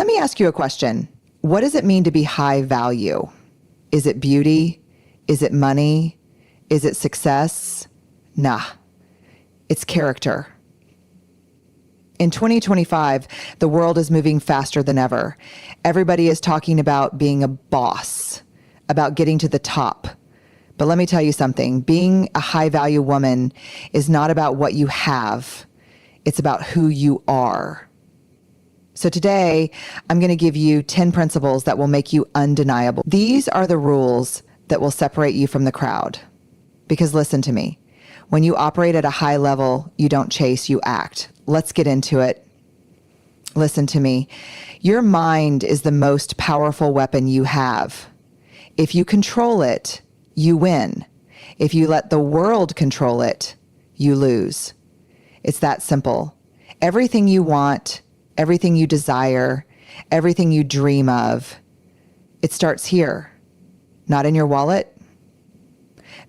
Let me ask you a question. What does it mean to be high value? Is it beauty? Is it money? Is it success? Nah, it's character. In 2025, the world is moving faster than ever. Everybody is talking about being a boss, about getting to the top. But let me tell you something, being a high value woman is not about what you have. It's about who you are. So today, I'm going to give you 10 principles that will make you undeniable. These are the rules that will separate you from the crowd. Because listen to me, when you operate at a high level, you don't chase, you act. Let's get into it. Listen to me. Your mind is the most powerful weapon you have. If you control it, you win. If you let the world control it, you lose. It's that simple. Everything you want, everything you desire, everything you dream of, it starts here. Not in your wallet,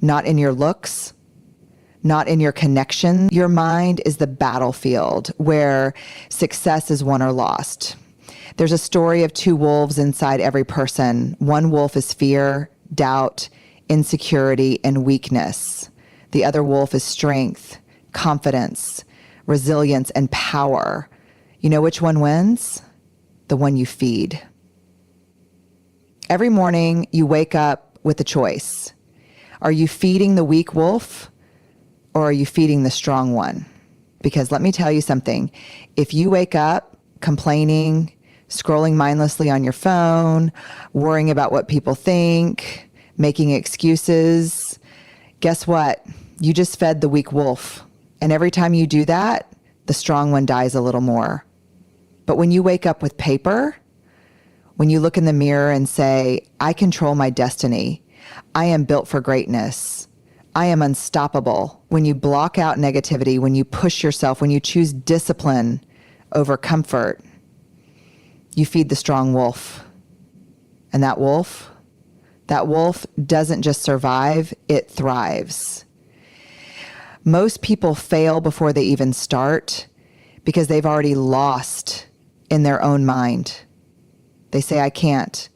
not in your looks, not in your connection. Your mind is the battlefield where success is won or lost. There's a story of two wolves inside every person. One wolf is fear, doubt, insecurity, and weakness. The other wolf is strength, confidence, resilience, and power. You know which one wins? The one you feed. Every morning you wake up with a choice. Are you feeding the weak wolf or are you feeding the strong one? Because let me tell you something. If you wake up complaining, scrolling mindlessly on your phone, worrying about what people think, making excuses, guess what? You just fed the weak wolf. And every time you do that, the strong one dies a little more. But when you wake up with paper, when you look in the mirror and say, I control my destiny, I am built for greatness, I am unstoppable. When you block out negativity, when you push yourself, when you choose discipline over comfort, you feed the strong wolf. And that wolf doesn't just survive, it thrives. Most people fail before they even start because they've already lost in their own mind. They say, I can't.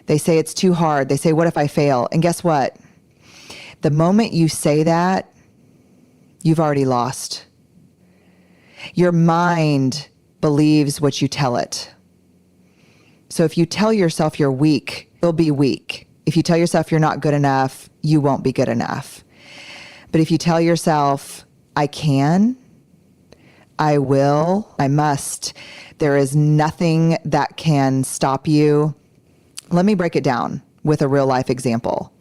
They say it's too hard. They say, what if I fail? And guess what? The moment you say that, you've already lost. Your mind believes what you tell it. So if you tell yourself you're weak, you'll be weak. If you tell yourself you're not good enough, you won't be good enough. But if you tell yourself, I can, I will, I must, there is nothing that can stop you. Let me break it down with a real life example.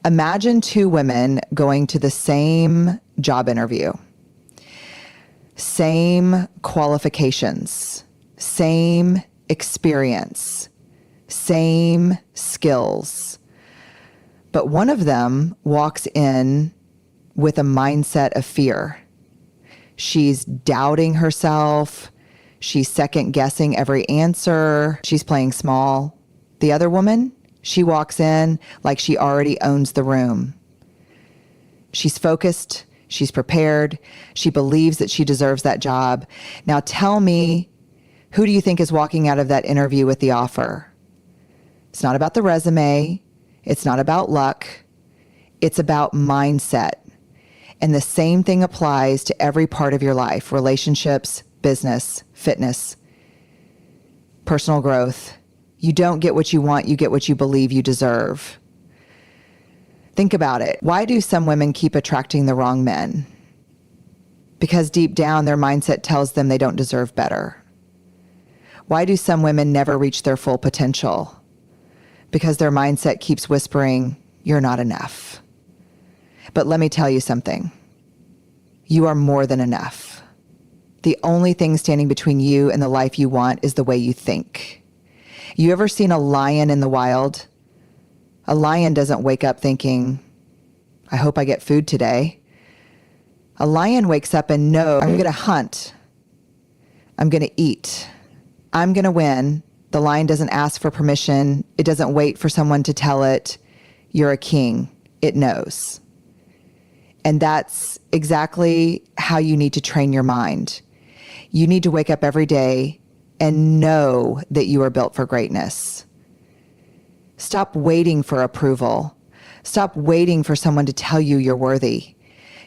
Imagine two women going to the same job interview, same qualifications, same experience, same skills. But one of them walks in with a mindset of fear. She's doubting herself. She's second guessing every answer. She's playing small. The other woman, she walks in like she already owns the room. She's focused. She's prepared. She believes that she deserves that job. Now tell me, who do you think is walking out of that interview with the offer? It's not about the resume. It's not about luck. It's about mindset. And the same thing applies to every part of your life, relationships, business, fitness, personal growth. You don't get what you want, you get what you believe you deserve. Think about it. Why do some women keep attracting the wrong men? Because deep down, their mindset tells them they don't deserve better. Why do some women never reach their full potential? Because their mindset keeps whispering, you're not enough. But let me tell you something. You are more than enough. The only thing standing between you and the life you want is the way you think. You ever seen a lion in the wild? A lion doesn't wake up thinking, I hope I get food today. A lion wakes up and knows, I'm going to hunt. I'm going to eat. I'm going to win. The lion doesn't ask for permission. It doesn't wait for someone to tell it, you're a king. It knows. And that's exactly how you need to train your mind. You need to wake up every day and know that you are built for greatness. Stop waiting for approval. Stop waiting for someone to tell you you're worthy.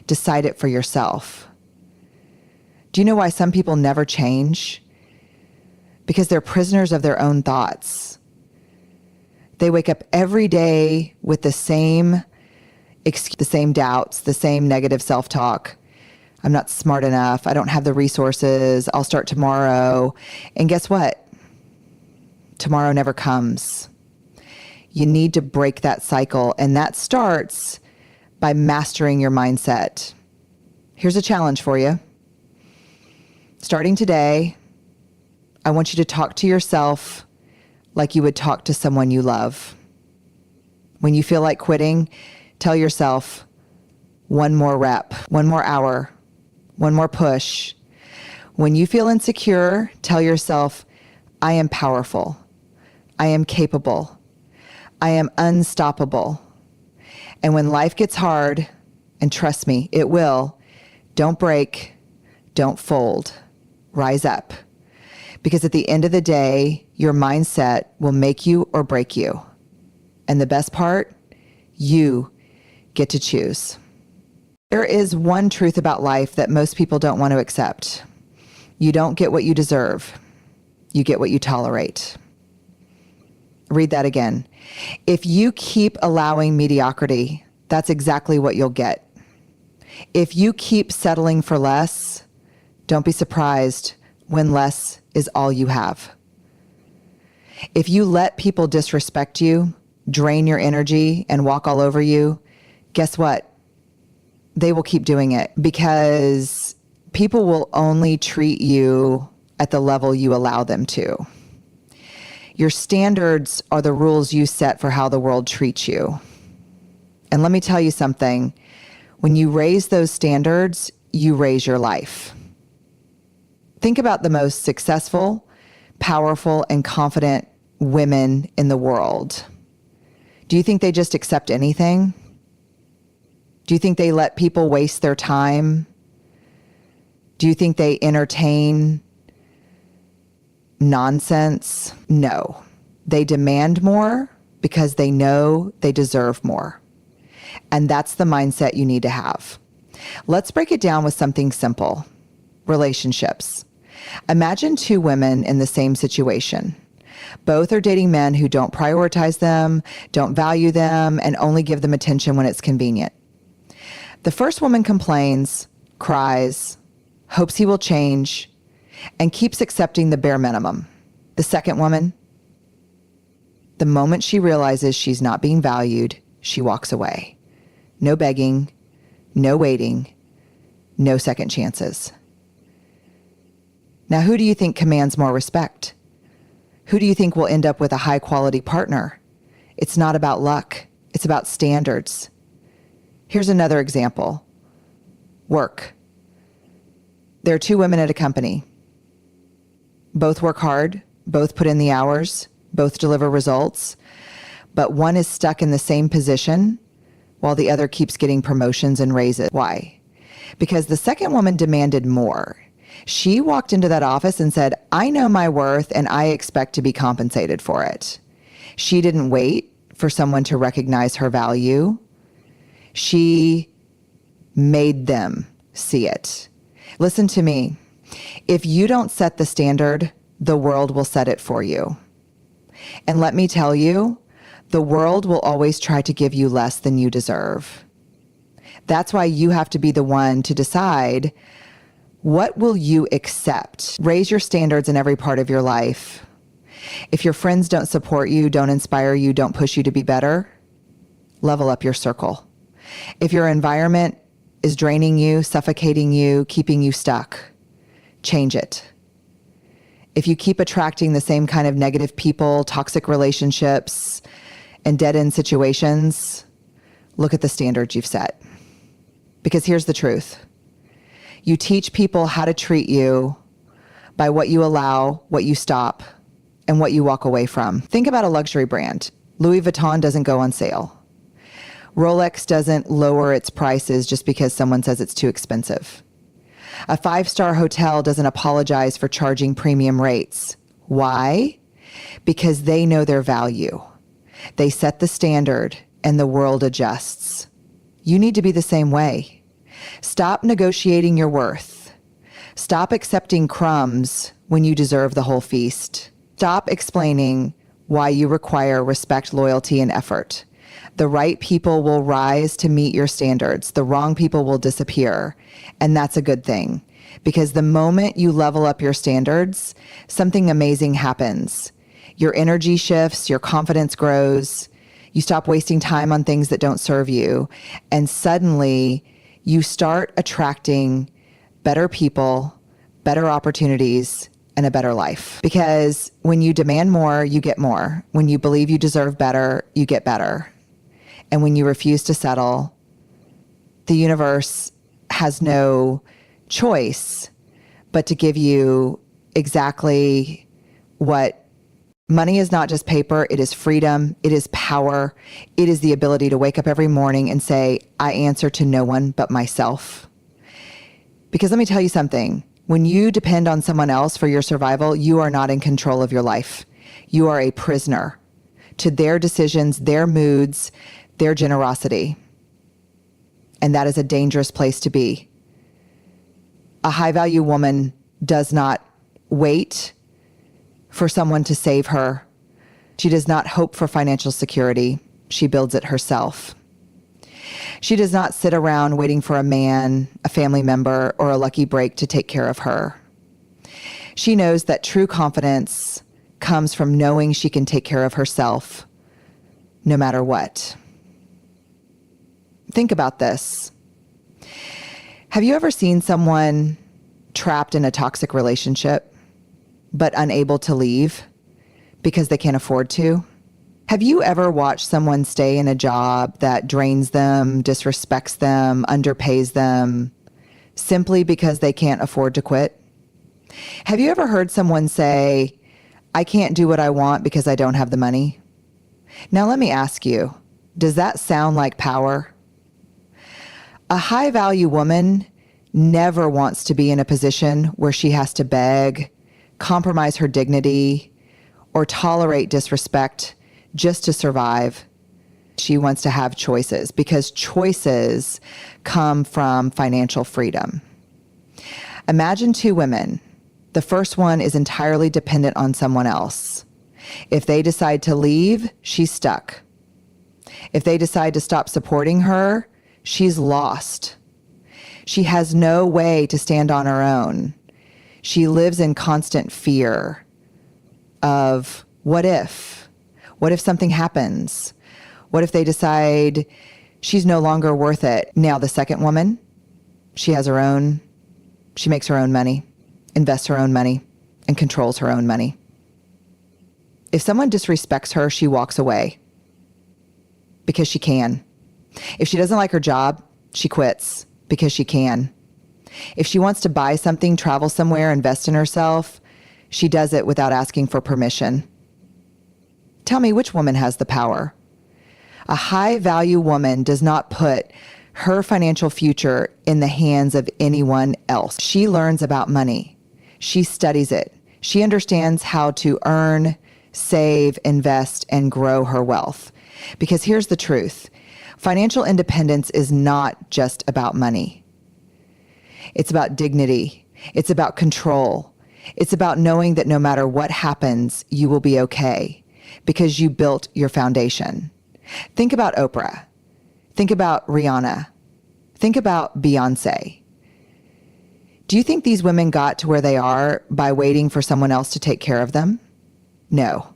Decide it for yourself. Do you know why some people never change? Because they're prisoners of their own thoughts. They wake up every day with the same doubts, the same negative self-talk. I'm not smart enough. I don't have the resources. I'll start tomorrow. And guess what? Tomorrow never comes. You need to break that cycle, and that starts by mastering your mindset. Here's a challenge for you. Starting today, I want you to talk to yourself like you would talk to someone you love. When you feel like quitting, tell yourself, one more rep, one more hour, one more push. When you feel insecure, tell yourself, I am powerful. I am capable. I am unstoppable. And when life gets hard, and trust me, it will, don't break, don't fold, rise up. Because at the end of the day, your mindset will make you or break you. And the best part, you get to choose. There is one truth about life that most people don't want to accept. You don't get what you deserve. You get what you tolerate. Read that again. If you keep allowing mediocrity, that's exactly what you'll get. If you keep settling for less, don't be surprised when less is all you have. If you let people disrespect you, drain your energy, and walk all over you, guess what? They will keep doing it because people will only treat you at the level you allow them to. Your standards are the rules you set for how the world treats you. And let me tell you something. When you raise those standards, you raise your life. Think about the most successful, powerful, and confident women in the world. Do you think they just accept anything? Do you think they let people waste their time? Do you think they entertain nonsense? No. They demand more because they know they deserve more. And that's the mindset you need to have. Let's break it down with something simple. Relationships. Imagine two women in the same situation. Both are dating men who don't prioritize them, don't value them, and only give them attention when it's convenient. The first woman complains, cries, hopes he will change, and keeps accepting the bare minimum. The second woman, the moment she realizes she's not being valued, she walks away. No begging, no waiting, no second chances. Now, who do you think commands more respect? Who do you think will end up with a high-quality partner? It's not about luck. It's about standards. Here's another example. Work. There are two women at a company. Both work hard, both put in the hours, both deliver results, but one is stuck in the same position while the other keeps getting promotions and raises. Why? Because the second woman demanded more. She walked into that office and said, I know my worth and I expect to be compensated for it. She didn't wait for someone to recognize her value. She made them see it. Listen to me. If you don't set the standard, the world will set it for you. And let me tell you, the world will always try to give you less than you deserve. That's why you have to be the one to decide, what will you accept? Raise your standards in every part of your life. If your friends don't support you, don't inspire you, don't push you to be better, level up your circle. If your environment is draining you, suffocating you, keeping you stuck, change it. If you keep attracting the same kind of negative people, toxic relationships, and dead-end situations, look at the standards you've set. Because here's the truth. You teach people how to treat you by what you allow, what you stop, and what you walk away from. Think about a luxury brand. Louis Vuitton doesn't go on sale. Rolex doesn't lower its prices just because someone says it's too expensive. A 5-star hotel doesn't apologize for charging premium rates Why? Because they know their value. They set the standard and the world adjusts. You need to be the same way. Stop negotiating your worth. Stop accepting crumbs when you deserve the whole feast. Stop explaining why you require respect, loyalty, and effort. The right people will rise to meet your standards. The wrong people will disappear. And that's a good thing, because the moment you level up your standards, something amazing happens. Your energy shifts, your confidence grows, you stop wasting time on things that don't serve you, and suddenly you start attracting better people, better opportunities, and a better life. Because when you demand more, you get more. When you believe you deserve better, you get better. And when you refuse to settle, the universe has no choice but to give you exactly what money is. Not just paper, it is freedom, it is power, it is the ability to wake up every morning and say, I answer to no one but myself. Because let me tell you something, when you depend on someone else for your survival, you are not in control of your life. You are a prisoner to their decisions, their moods, their generosity. And that is a dangerous place to be. A high-value woman does not wait for someone to save her. She does not hope for financial security. She builds it herself. She does not sit around waiting for a man, a family member, or a lucky break to take care of her. She knows that true confidence comes from knowing she can take care of herself no matter what. Think about this. Have you ever seen someone trapped in a toxic relationship but unable to leave because they can't afford to? Have you ever watched someone stay in a job that drains them, disrespects them, underpays them, simply because they can't afford to quit? Have you ever heard someone say, I can't do what I want because I don't have the money? Now let me ask you, does that sound like power? A high-value woman never wants to be in a position where she has to beg, compromise her dignity, or tolerate disrespect just to survive. She wants to have choices, because choices come from financial freedom. Imagine two women. The first one is entirely dependent on someone else. If they decide to leave, she's stuck. If they decide to stop supporting her, she's lost. She has no way to stand on her own. She lives in constant fear of what if? What if something happens? What if they decide she's no longer worth it? Now the second woman, she makes her own money, invests her own money, and controls her own money. If someone disrespects her, she walks away because she can. If she doesn't like her job, she quits because she can. If she wants to buy something, travel somewhere, invest in herself, she does it without asking for permission. Tell me, which woman has the power? A high-value woman does not put her financial future in the hands of anyone else. She learns about money. She studies it. She understands how to earn, save, invest, and grow her wealth. Because here's the truth. Financial independence is not just about money. It's about dignity. It's about control. It's about knowing that no matter what happens, you will be okay because you built your foundation. Think about Oprah. Think about Rihanna. Think about Beyonce. Do you think these women got to where they are by waiting for someone else to take care of them? No.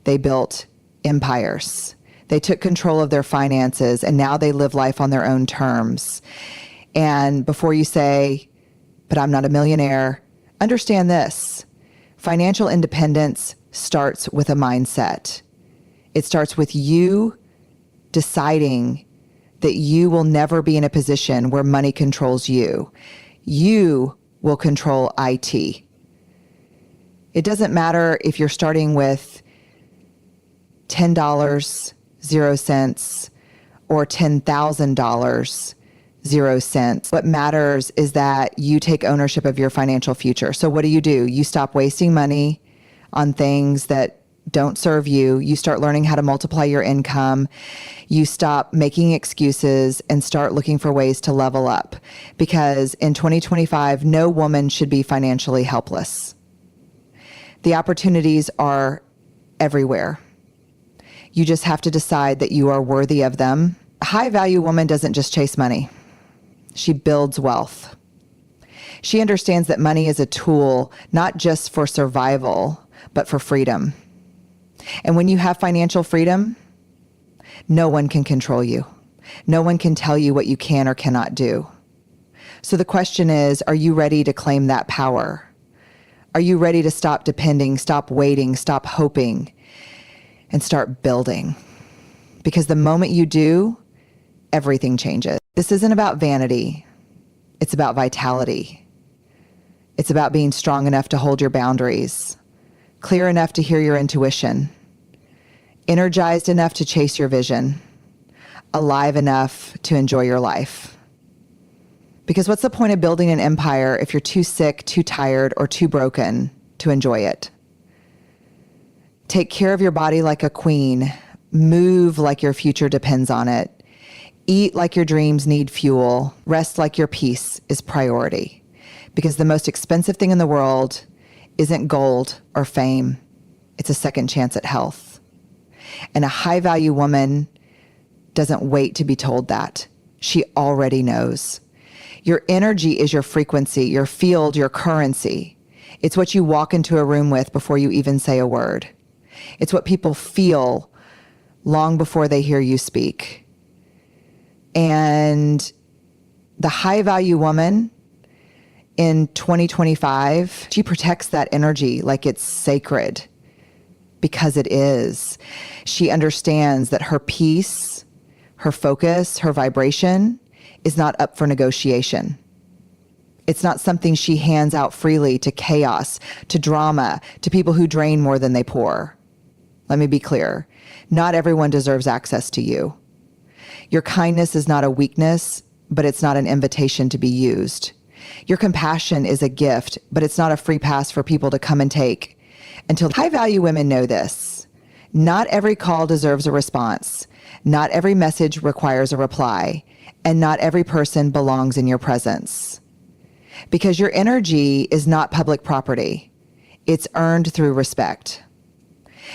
They built empires. They took control of their finances, and now they live life on their own terms. And before you say, but I'm not a millionaire, understand this. Financial independence starts with a mindset. It starts with you deciding that you will never be in a position where money controls you. You will control IT. It doesn't matter if you're starting with $10, 0 cents, or $10,000, 0 cents. What matters is that you take ownership of your financial future. So what do? You stop wasting money on things that don't serve you. You start learning how to multiply your income. You stop making excuses and start looking for ways to level up. Because in 2025, no woman should be financially helpless. The opportunities are everywhere. You just have to decide that you are worthy of them. A high-value woman doesn't just chase money. She builds wealth. She understands that money is a tool, not just for survival, but for freedom. And when you have financial freedom, no one can control you. No one can tell you what you can or cannot do. So the question is, are you ready to claim that power? Are you ready to stop depending, stop waiting, stop hoping, and start building? Because the moment you do, everything changes. This isn't about vanity. It's about vitality. It's about being strong enough to hold your boundaries, clear enough to hear your intuition, energized enough to chase your vision, alive enough to enjoy your life. Because what's the point of building an empire if you're too sick, too tired, or too broken to enjoy it? Take care of your body like a queen. Move like your future depends on it. Eat like your dreams need fuel. Rest like your peace is priority. Because the most expensive thing in the world isn't gold or fame. It's a second chance at health. And a high-value woman doesn't wait to be told that. She already knows. Your energy is your frequency, your field, your currency. It's what you walk into a room with before you even say a word. It's what people feel long before they hear you speak. And the high-value woman in 2025, she protects that energy like it's sacred. Because it is. She understands that her peace, her focus, her vibration is not up for negotiation. It's not something she hands out freely to chaos, to drama, to people who drain more than they pour. Let me be clear. Not everyone deserves access to you. Your kindness is not a weakness, but it's not an invitation to be used. Your compassion is a gift, but it's not a free pass for people to come and take. Until high-value women know this. Not every call deserves a response. Not every message requires a reply. And not every person belongs in your presence. Because your energy is not public property. It's earned through respect.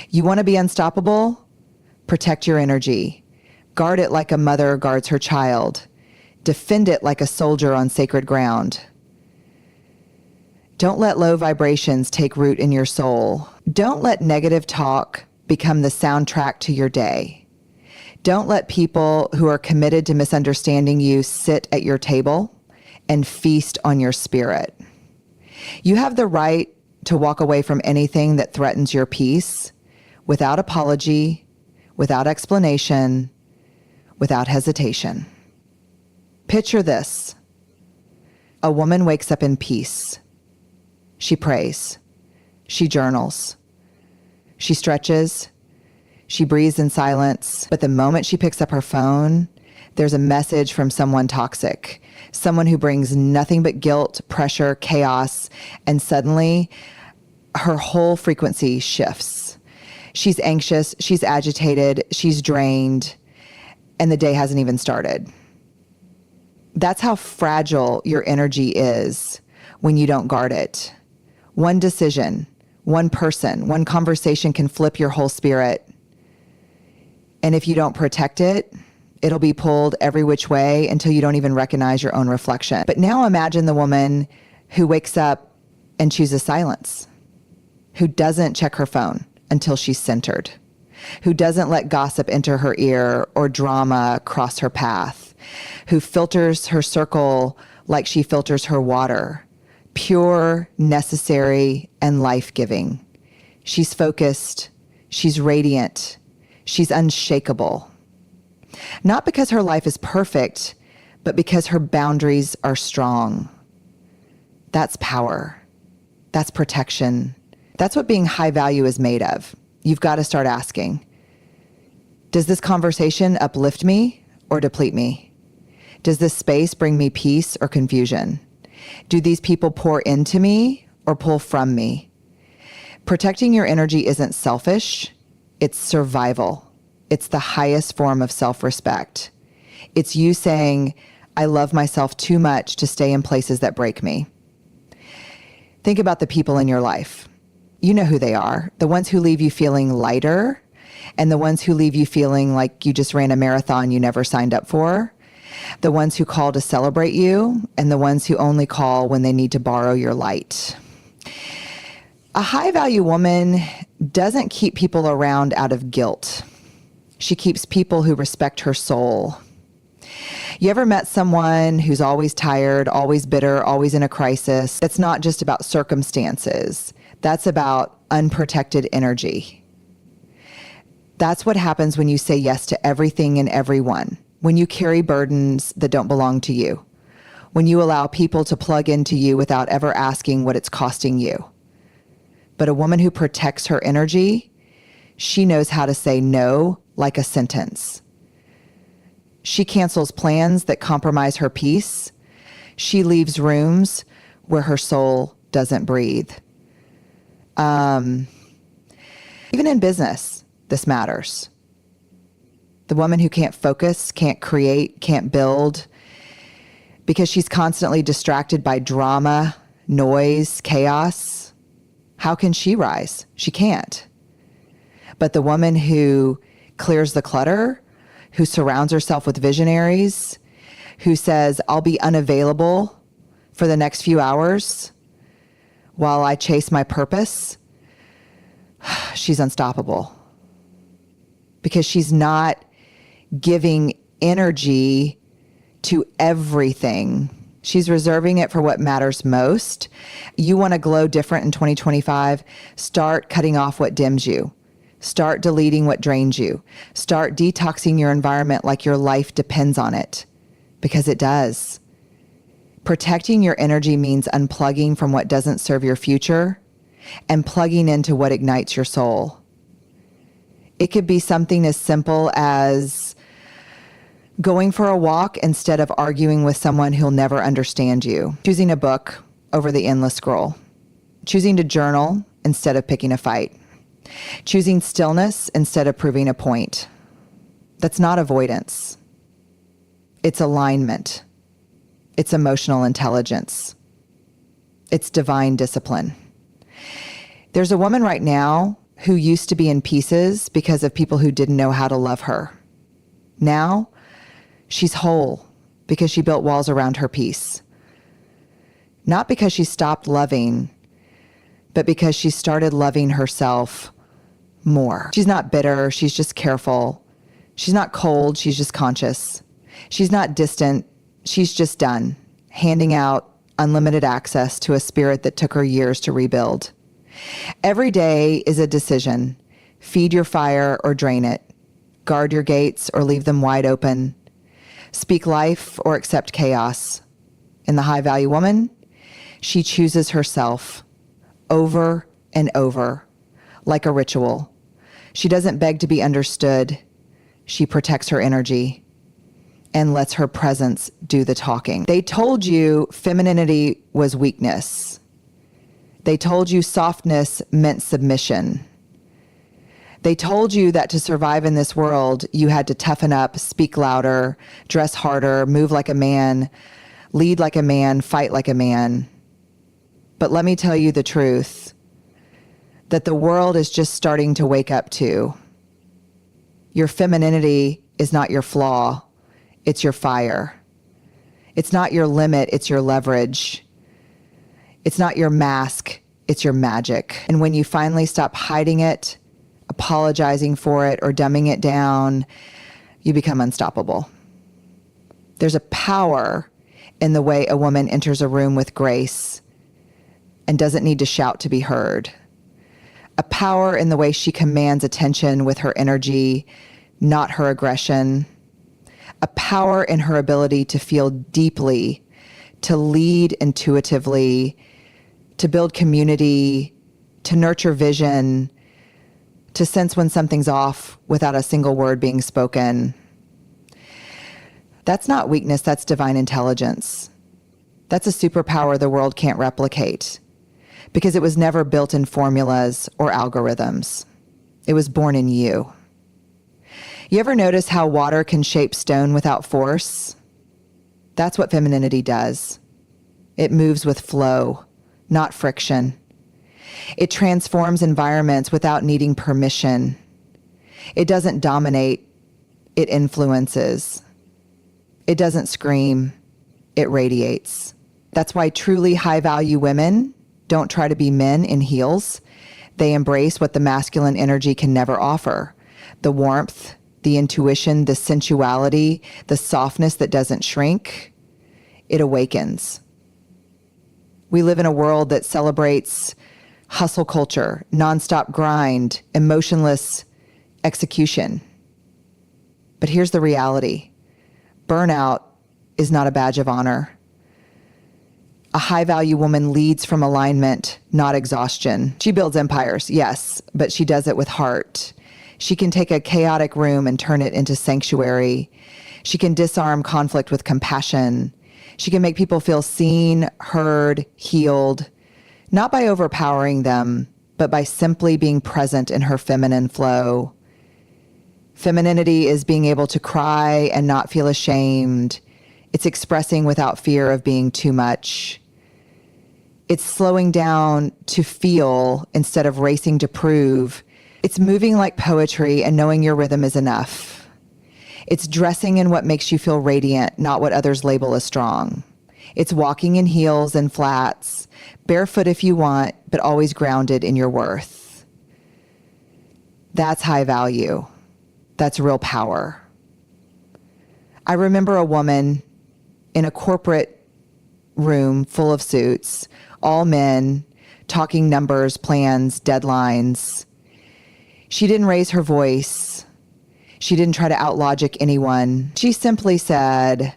You want to be unstoppable? Protect your energy. Guard it like a mother guards her child. Defend it like a soldier on sacred ground. Don't let low vibrations take root in your soul. Don't let negative talk become the soundtrack to your day. Don't let people who are committed to misunderstanding you sit at your table and feast on your spirit. You have the right to walk away from anything that threatens your peace without apology, without explanation, without hesitation. Picture this. A woman wakes up in peace. She prays. She journals. She stretches. She breathes in silence. But the moment she picks up her phone, there's a message from someone toxic, someone who brings nothing but guilt, pressure, chaos, and suddenly her whole frequency shifts. She's anxious, she's agitated, she's drained, and the day hasn't even started. That's how fragile your energy is when you don't guard it. One decision, one person, one conversation can flip your whole spirit. And if you don't protect it, it'll be pulled every which way until you don't even recognize your own reflection. But now imagine the woman who wakes up and chooses silence, who doesn't check her phone until she's centered, who doesn't let gossip enter her ear or drama cross her path, who filters her circle like she filters her water, pure, necessary, and life-giving. She's focused, she's radiant, she's unshakable. Not because her life is perfect, but because her boundaries are strong. That's power. That's protection. That's what being high value is made of. You've got to start asking, does this conversation uplift me or deplete me? Does this space bring me peace or confusion? Do these people pour into me or pull from me? Protecting your energy isn't selfish, it's survival. It's the highest form of self-respect. It's you saying, I love myself too much to stay in places that break me. Think about the people in your life. You know who they are. The ones who leave you feeling lighter and the ones who leave you feeling like you just ran a marathon you never signed up for. The ones who call to celebrate you and the ones who only call when they need to borrow your light. A high-value woman doesn't keep people around out of guilt. She keeps people who respect her soul. You ever met someone who's always tired, always bitter, always in a crisis? It's not just about circumstances. That's about unprotected energy. That's what happens when you say yes to everything and everyone, when you carry burdens that don't belong to you, when you allow people to plug into you without ever asking what it's costing you. But a woman who protects her energy, she knows how to say no like a sentence. She cancels plans that compromise her peace. She leaves rooms where her soul doesn't breathe. Even in business, this matters. The woman who can't focus, can't create, can't build, because she's constantly distracted by drama, noise, chaos. How can she rise? She can't. But the woman who clears the clutter, who surrounds herself with visionaries, who says, I'll be unavailable for the next few hours while I chase my purpose, she's unstoppable. Because she's not giving energy to everything. She's reserving it for what matters most. You want to glow different in 2025? Start cutting off what dims you. Start deleting what drains you. Start detoxing your environment like your life depends on it, because it does. Protecting your energy means unplugging from what doesn't serve your future and plugging into what ignites your soul. It could be something as simple as going for a walk instead of arguing with someone who'll never understand you. Choosing a book over the endless scroll. Choosing to journal instead of picking a fight. Choosing stillness instead of proving a point. That's not avoidance. It's alignment. It's emotional intelligence. It's divine discipline. There's a woman right now who used to be in pieces because of people who didn't know how to love her. Now, she's whole because she built walls around her peace. Not because she stopped loving, but because she started loving herself more. She's not bitter, she's just careful. She's not cold, she's just conscious. She's not distant, she's just done, handing out unlimited access to a spirit that took her years to rebuild. Every day is a decision. Feed your fire or drain it. Guard your gates or leave them wide open. Speak life or accept chaos. In the high value woman, she chooses herself over and over, like a ritual. She doesn't beg to be understood. She protects her energy and lets her presence do the talking. They told you femininity was weakness. They told you softness meant submission. They told you that to survive in this world, you had to toughen up, speak louder, dress harder, move like a man, lead like a man, fight like a man. But let me tell you the truth, that the world is just starting to wake up to. Your femininity is not your flaw, it's your fire. It's not your limit, it's your leverage. It's not your mask, it's your magic. And when you finally stop hiding it, apologizing for it, or dumbing it down, you become unstoppable. There's a power in the way a woman enters a room with grace and doesn't need to shout to be heard. A power in the way she commands attention with her energy, not her aggression. A power in her ability to feel deeply, to lead intuitively, to build community, to nurture vision, to sense when something's off without a single word being spoken. That's not weakness, that's divine intelligence. That's a superpower the world can't replicate. because it was never built in formulas or algorithms. It was born in you. You ever notice how water can shape stone without force? That's what femininity does. It moves with flow, not friction. It transforms environments without needing permission. It doesn't dominate, it influences. It doesn't scream, it radiates. That's why truly high-value women don't try to be men in heels. They embrace what the masculine energy can never offer: the warmth, the intuition, the sensuality, the softness that doesn't shrink. It awakens. We live in a world that celebrates hustle culture, nonstop grind, emotionless execution. But here's the reality. Burnout is not a badge of honor. A high-value woman leads from alignment, not exhaustion. She builds empires, yes, but she does it with heart. She can take a chaotic room and turn it into sanctuary. She can disarm conflict with compassion. She can make people feel seen, heard, healed, not by overpowering them, but by simply being present in her feminine flow. Femininity is being able to cry and not feel ashamed. It's expressing without fear of being too much. It's slowing down to feel instead of racing to prove. It's moving like poetry and knowing your rhythm is enough. It's dressing in what makes you feel radiant, not what others label as strong. It's walking in heels and flats, barefoot if you want, but always grounded in your worth. That's high value. That's real power. I remember a woman in a corporate room full of suits, all men, talking numbers, plans, deadlines. She didn't raise her voice. She didn't try to outlogic anyone. She simply said,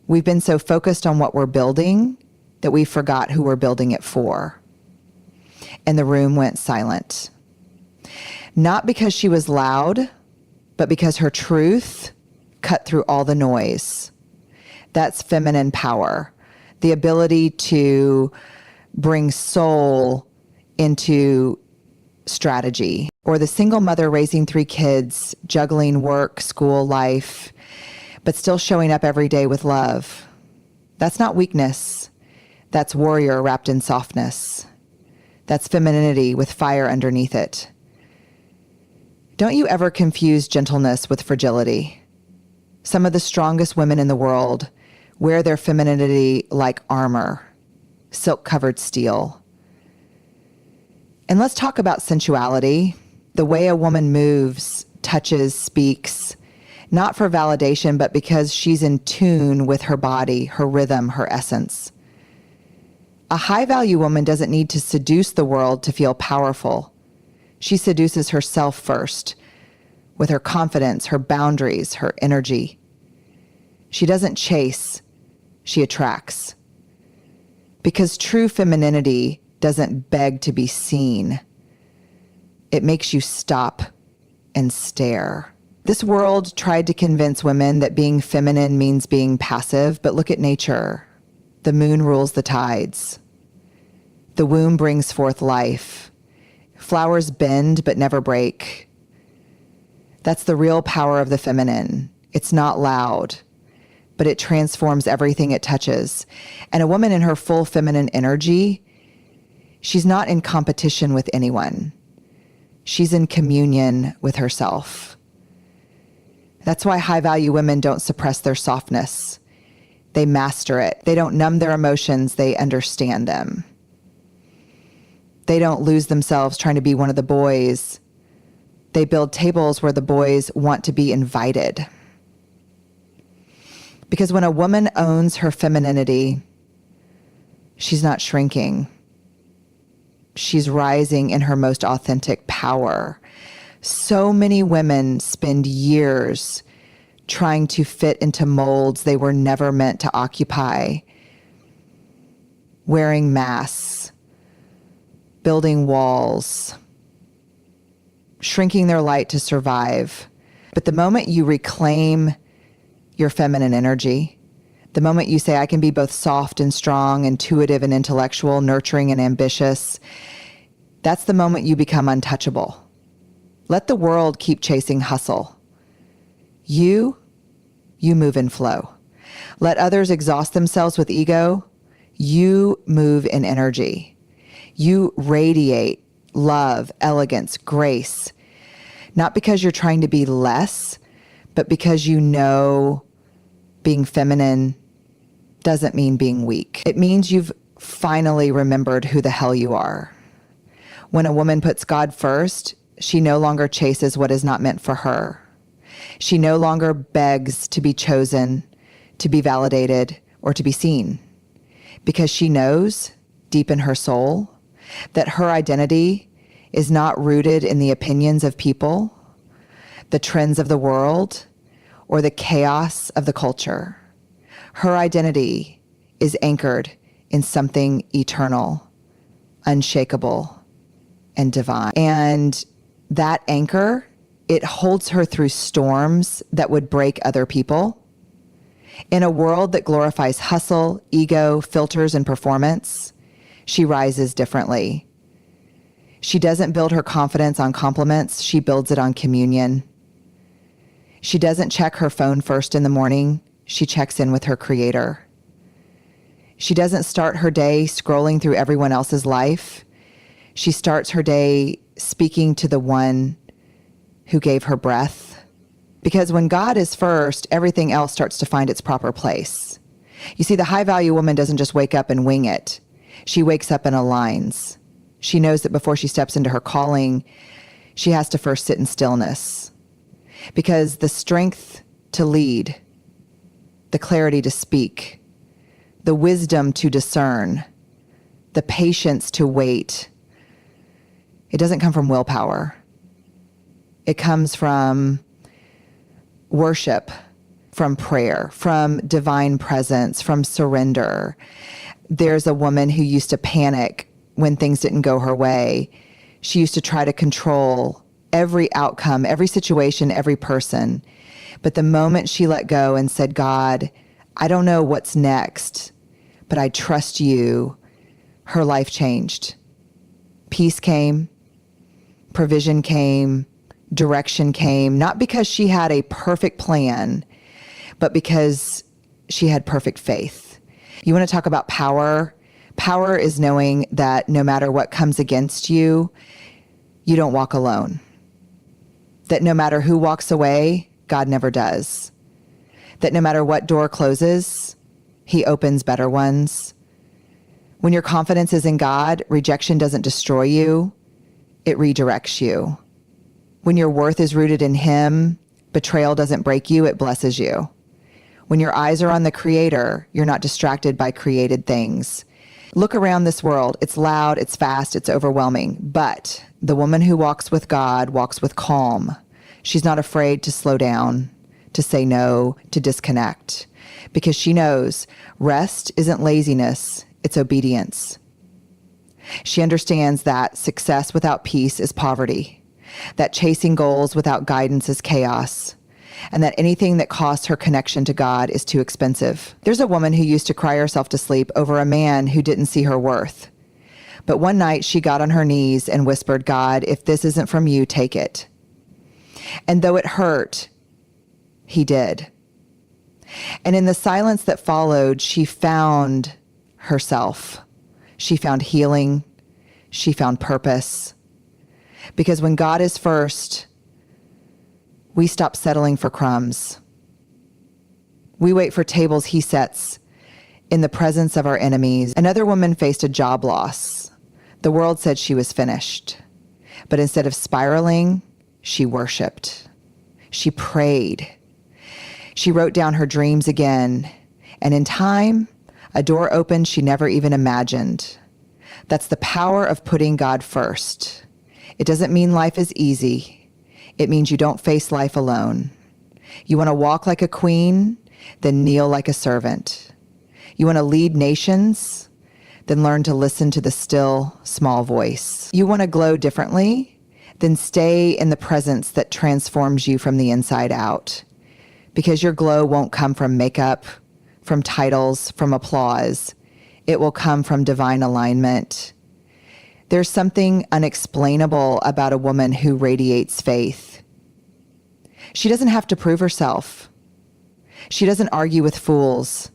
"We've been so focused on what we're building that we forgot who we're building it for." And the room went silent. Not because she was loud, but because her truth cut through all the noise. That's feminine power, the ability to bring soul into strategy. Or the single mother raising 3 kids, juggling work, school, life, but still showing up every day with love. That's not weakness. That's warrior wrapped in softness. That's femininity with fire underneath it. Don't you ever confuse gentleness with fragility. Some of the strongest women in the world wear their femininity like armor, silk-covered steel. And let's talk about sensuality, the way a woman moves, touches, speaks, not for validation, but because she's in tune with her body, her rhythm, her essence. A high-value woman doesn't need to seduce the world to feel powerful. She seduces herself first, with her confidence, her boundaries, her energy. She doesn't chase, she attracts. Because true femininity doesn't beg to be seen. It makes you stop and stare. This world tried to convince women that being feminine means being passive, but look at nature. The moon rules the tides. The womb brings forth life. Flowers bend but never break. That's the real power of the feminine. It's not loud, but it transforms everything it touches. And a woman in her full feminine energy, she's not in competition with anyone. She's in communion with herself. That's why high-value women don't suppress their softness. They master it. They don't numb their emotions. They understand them. They don't lose themselves trying to be one of the boys. They build tables where the boys want to be invited. Because when a woman owns her femininity, she's not shrinking. She's rising in her most authentic power. So many women spend years trying to fit into molds they were never meant to occupy, wearing masks, building walls, shrinking their light to survive. But the moment you reclaim your feminine energy, The moment you say, I can be both soft and strong, intuitive and intellectual, nurturing and ambitious, that's the moment you become untouchable. Let the world keep chasing hustle. You move in flow. Let others exhaust themselves with ego. You move in energy. You radiate love, elegance, grace, not because you're trying to be less, but because you know being feminine doesn't mean being weak. It means you've finally remembered who the hell you are. When a woman puts God first, she no longer chases what is not meant for her. She no longer begs to be chosen, to be validated, or to be seen, because she knows deep in her soul that her identity is not rooted in the opinions of people, the trends of the world, or the chaos of the culture. Her identity is anchored in something eternal, unshakable, and divine. And that anchor, it holds her through storms that would break other people. In a world that glorifies hustle, ego, filters, and performance, she rises differently. She doesn't build her confidence on compliments, she builds it on communion. She doesn't check her phone first in the morning, she checks in with her creator. She doesn't start her day scrolling through everyone else's life. She starts her day speaking to the one who gave her breath. Because when God is first, everything else starts to find its proper place. You see, the high-value woman doesn't just wake up and wing it. She wakes up and aligns. She knows that before she steps into her calling, she has to first sit in stillness. Because the strength to lead, the clarity to speak, the wisdom to discern, the patience to wait, it doesn't come from willpower. It comes from worship, from prayer, from divine presence, from surrender. There's a woman who used to panic when things didn't go her way. She used to try to control every outcome, every situation, every person. But the moment she let go and said, God, I don't know what's next, but I trust you, her life changed. Peace came, provision came, direction came, not because she had a perfect plan, but because she had perfect faith. You want to talk about power? Power is knowing that no matter what comes against you, you don't walk alone. That no matter who walks away, God never does. That no matter what door closes, he opens better ones. When your confidence is in God, rejection doesn't destroy you, it redirects you. When your worth is rooted in him, betrayal doesn't break you, it blesses you. When your eyes are on the Creator, you're not distracted by created things. Look around this world. It's loud, it's fast, it's overwhelming. But the woman who walks with God walks with calm. She's not afraid to slow down, to say no, to disconnect. Because she knows rest isn't laziness, it's obedience. She understands that success without peace is poverty, that chasing goals without guidance is chaos, and that anything that costs her connection to God is too expensive. There's a woman who used to cry herself to sleep over a man who didn't see her worth. But one night she got on her knees and whispered, God, if this isn't from you, take it. And though it hurt, he did. And in the silence that followed, she found herself. She found healing. She found purpose. Because when God is first, we stop settling for crumbs. We wait for tables he sets in the presence of our enemies. Another woman faced a job loss. The world said she was finished. But instead of spiraling, she worshiped. She prayed. She wrote down her dreams again. And in time, a door opened she never even imagined. That's the power of putting God first. It doesn't mean life is easy. It means you don't face life alone. You want to walk like a queen, then kneel like a servant. You want to lead nations, then learn to listen to the still, small voice. You want to glow differently, then stay in the presence that transforms you from the inside out. Because your glow won't come from makeup, from titles, from applause. It will come from divine alignment. There's something unexplainable about a woman who radiates faith. She doesn't have to prove herself. She doesn't argue with fools.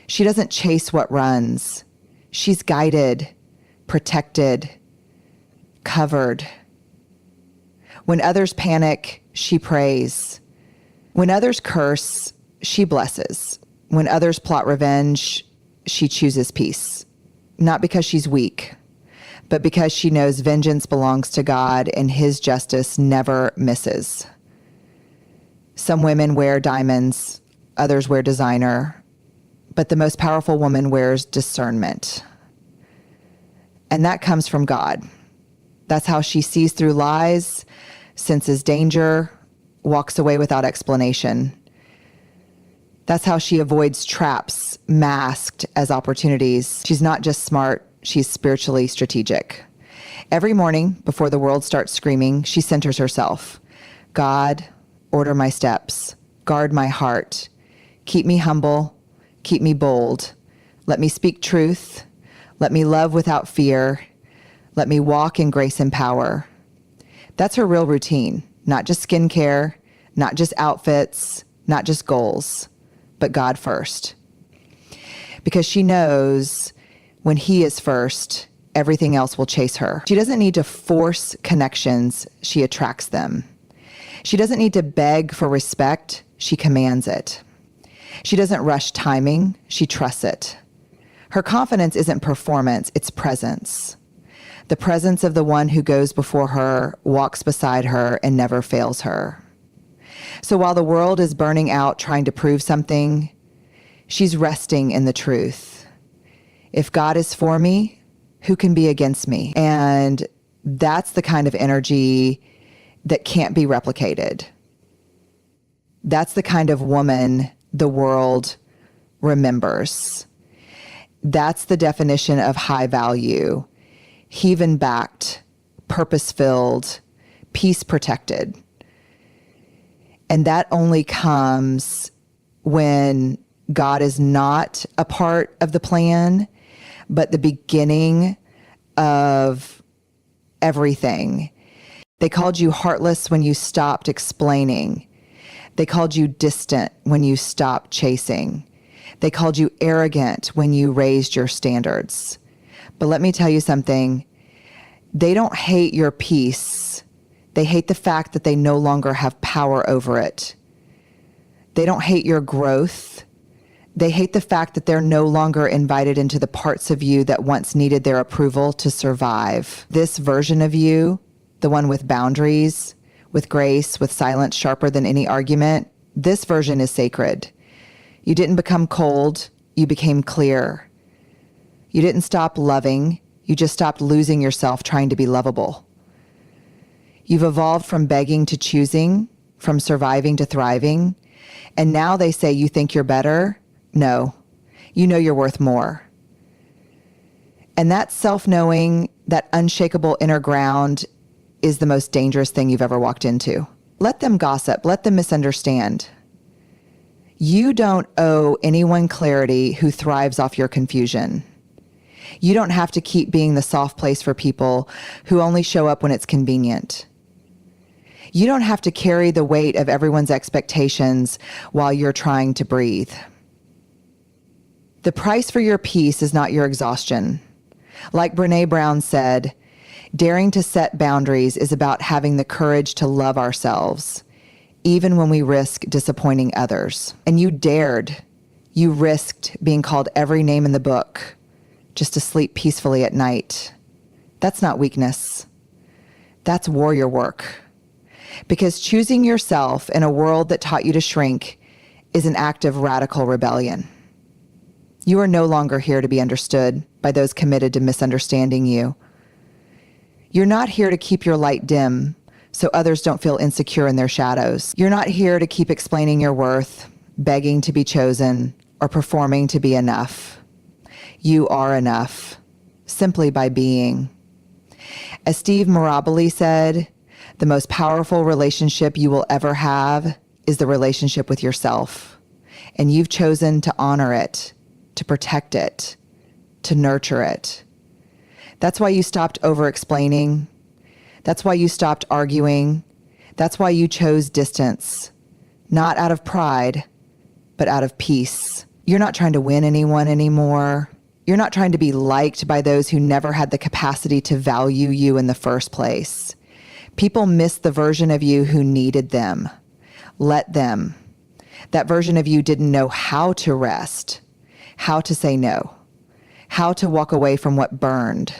She doesn't chase what runs. She's guided, protected, covered. When others panic, she prays. When others curse, she blesses. When others plot revenge, she chooses peace. Not because she's weak, but because she knows vengeance belongs to God and his justice never misses. Some women wear diamonds, others wear designer, but the most powerful woman wears discernment. And that comes from God. That's how she sees through lies, senses danger, walks away without explanation. That's how she avoids traps masked as opportunities. She's not just smart, she's spiritually strategic. Every morning before the world starts screaming, she centers herself. God, order my steps, guard my heart, keep me humble, keep me bold. Let me speak truth. Let me love without fear. Let me walk in grace and power. That's her real routine, not just skincare, not just outfits, not just goals, but God first. Because she knows when he is first, everything else will chase her. She doesn't need to force connections, she attracts them. She doesn't need to beg for respect, she commands it. She doesn't rush timing, she trusts it. Her confidence isn't performance, it's presence. The presence of the one who goes before her, walks beside her, and never fails her. So while the world is burning out trying to prove something, she's resting in the truth. If God is for me, who can be against me? And that's the kind of energy that can't be replicated. That's the kind of woman the world remembers. That's the definition of high value, heaven-backed, purpose-filled, peace-protected. And that only comes when God is not a part of the plan, but the beginning of everything. They called you heartless when you stopped explaining. They called you distant when you stopped chasing. They called you arrogant when you raised your standards. But let me tell you something. They don't hate your peace. They hate the fact that they no longer have power over it. They don't hate your growth. They hate the fact that they're no longer invited into the parts of you that once needed their approval to survive. This version of you, the one with boundaries, with grace, with silence sharper than any argument, this version is sacred. You didn't become cold, you became clear. You didn't stop loving, you just stopped losing yourself trying to be lovable. You've evolved from begging to choosing, from surviving to thriving, and now they say you think you're better. No, you know you're worth more. And that self-knowing, that unshakable inner ground is the most dangerous thing you've ever walked into. Let them gossip, let them misunderstand. You don't owe anyone clarity who thrives off your confusion. You don't have to keep being the soft place for people who only show up when it's convenient. You don't have to carry the weight of everyone's expectations while you're trying to breathe. The price for your peace is not your exhaustion. Like Brené Brown said, daring to set boundaries is about having the courage to love ourselves, even when we risk disappointing others. And you dared. You risked being called every name in the book just to sleep peacefully at night. That's not weakness. That's warrior work. Because choosing yourself in a world that taught you to shrink is an act of radical rebellion. You are no longer here to be understood by those committed to misunderstanding you. You're not here to keep your light dim so others don't feel insecure in their shadows. You're not here to keep explaining your worth, begging to be chosen, or performing to be enough. You are enough, simply by being. As Steve Mirabile said, the most powerful relationship you will ever have is the relationship with yourself. And you've chosen to honor it, to protect it, to nurture it. That's why you stopped over-explaining. That's why you stopped arguing. That's why you chose distance, not out of pride, but out of peace. You're not trying to win anyone anymore. You're not trying to be liked by those who never had the capacity to value you in the first place. People miss the version of you who needed them. Let them. That version of you didn't know how to rest, how to say no, how to walk away from what burned.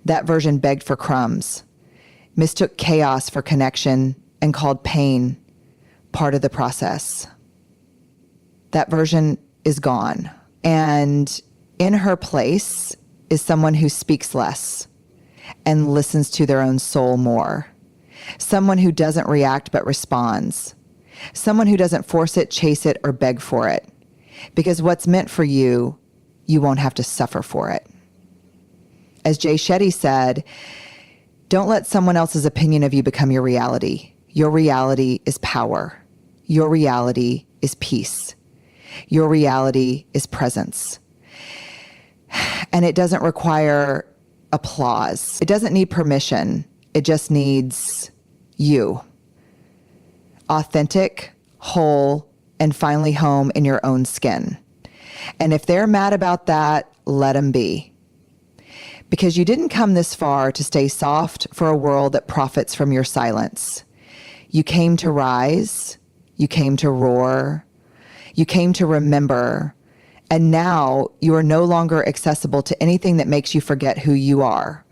That version begged for crumbs, mistook chaos for connection, and called pain part of the process. That version is gone. And in her place is someone who speaks less and listens to their own soul more. Someone who doesn't react but responds. Someone who doesn't force it, chase it, or beg for it. Because what's meant for you, you won't have to suffer for it. As Jay Shetty said, don't let someone else's opinion of you become your reality. Your reality is power. Your reality is peace. Your reality is presence. And it doesn't require applause. It doesn't need permission. It just needs you. Authentic, whole, and finally home in your own skin. And if they're mad about that, let them be. Because you didn't come this far to stay soft for a world that profits from your silence. You came to rise. You came to roar. You came to remember. And now you are no longer accessible to anything that makes you forget who you are.